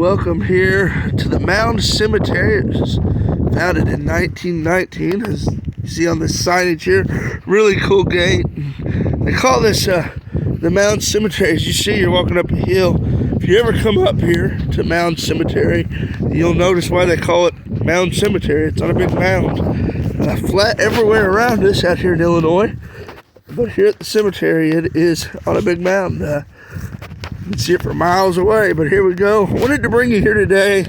welcome here to the Mound Cemetery. It was founded in 1919, as you see on the signage here. Really cool gate. They call this the Mound Cemetery. As you see, you're walking up a hill. If you ever come up here to Mound Cemetery, you'll notice why they call it Mound Cemetery. It's on a big mound. Flat everywhere around us out here in Illinois. But here at the cemetery, it is on a big mound. You can see it for miles away, but here we go. I wanted to bring you here today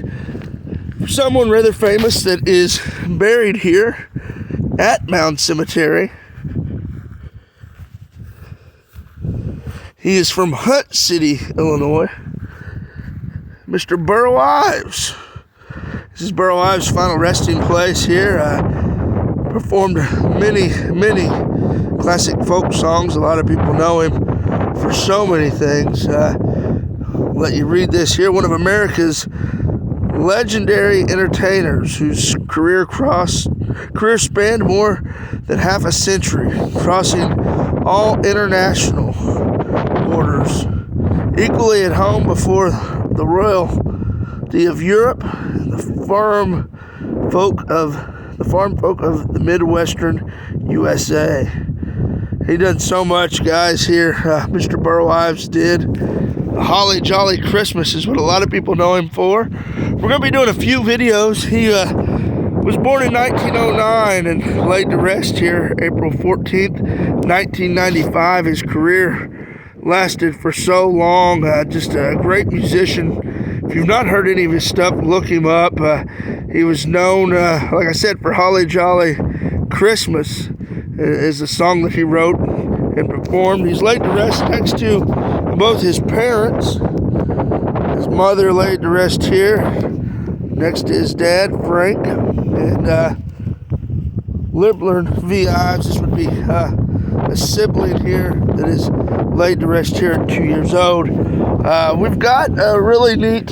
for someone rather famous that is buried here at Mound Cemetery. He is from Hunt City, Illinois. Mr. Burl Ives. This is Burl Ives' final resting place here. Performed many classic folk songs. A lot of people know him for so many things. I'll let you read this here. One of America's legendary entertainers whose career spanned more than half a century, crossing all international borders. Equally at home before the royalty of Europe and the farm folk of the Midwestern USA. He done so much, guys, here. Mr. Burl Ives did. A Holly Jolly Christmas is what a lot of people know him for. We're going to be doing a few videos. He was born in 1909 and laid to rest here April 14th, 1995. His career lasted for so long. Just a great musician. If you've not heard any of his stuff, look him up. He was known, like I said, for Holly Jolly Christmas is the song that he wrote and performed. He's laid to rest next to both his parents. His mother laid to rest here next to his dad, Frank, and Libler V. Ives. This would be a sibling here that is laid to rest here at 2 years old. We've got a really neat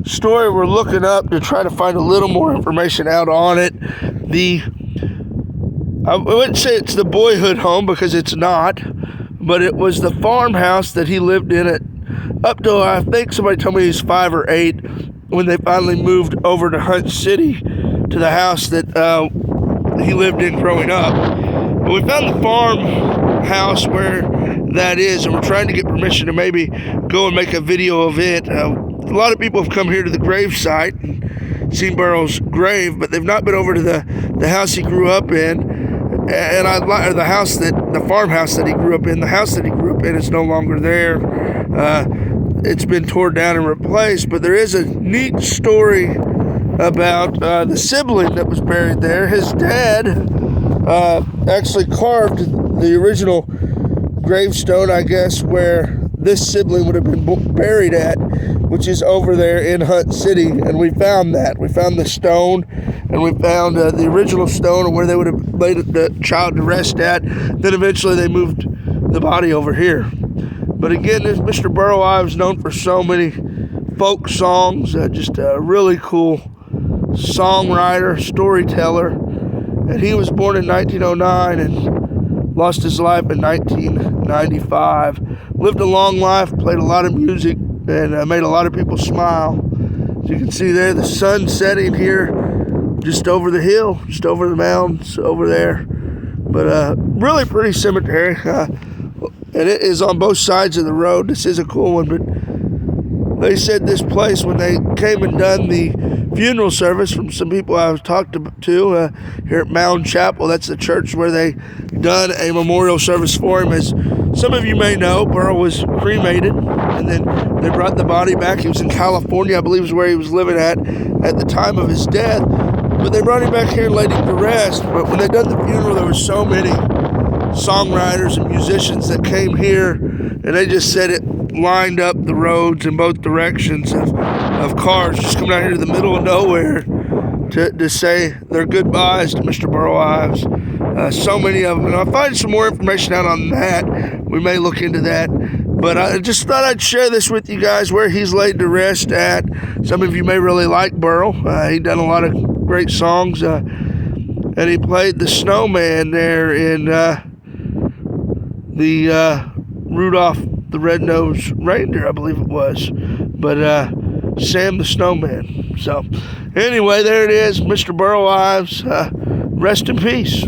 story we're looking up to try to find a little more information out on it. I wouldn't say it's the boyhood home because it's not, but it was the farmhouse that he lived in up till, I think somebody told me he was 5 or 8 when they finally moved over to Hunt City to the house that he lived in growing up. But we found the farmhouse where that is, and we're trying to get permission to maybe go and make a video of it. A lot of people have come here to the grave site and seen Burl's grave, but they've not been over to the house he grew up in. And the farmhouse that he grew up in. The house that he grew up in is no longer there. It's been torn down and replaced, but there is a neat story about the sibling that was buried there. His dad actually carved the original gravestone, I guess, where this sibling would have been buried at, which is over there in Hunt City, and we found that. We found the stone, and we found the original stone where they would have laid the child to rest at. Then eventually they moved the body over here. But again, this Mr. Burl Ives known for so many folk songs, just a really cool songwriter, storyteller, and he was born in 1909 and lost his life in 1995. Lived a long life, played a lot of music, and made a lot of people smile. As you can see there, the sun setting here just over the hill, just over the mounds over there. But really pretty cemetery. And it is on both sides of the road. This is a cool one, but they said this place, when they came and done the funeral service from some people I've talked to here at Mound Chapel, that's the church where they done a memorial service for him. As some of you may know, Burl was cremated, and then they brought the body back. He was in California, I believe is where he was living at the time of his death. But they brought him back here and laid him to rest. But when they done the funeral, there were so many songwriters and musicians that came here, and they just said it lined up the roads in both directions of cars just coming out here to the middle of nowhere to say their goodbyes to Mr. Burl Ives. So many of them. And I'll find some more information out on that. We may look into that. But I just thought I'd share this with you guys, where he's laid to rest at. Some of you may really like Burl. He done a lot of great songs. And he played the snowman there in the Rudolph the Red-Nosed Reindeer, I believe it was. But Sam the Snowman. So, anyway, there it is, Mr. Burl Ives. Rest in peace.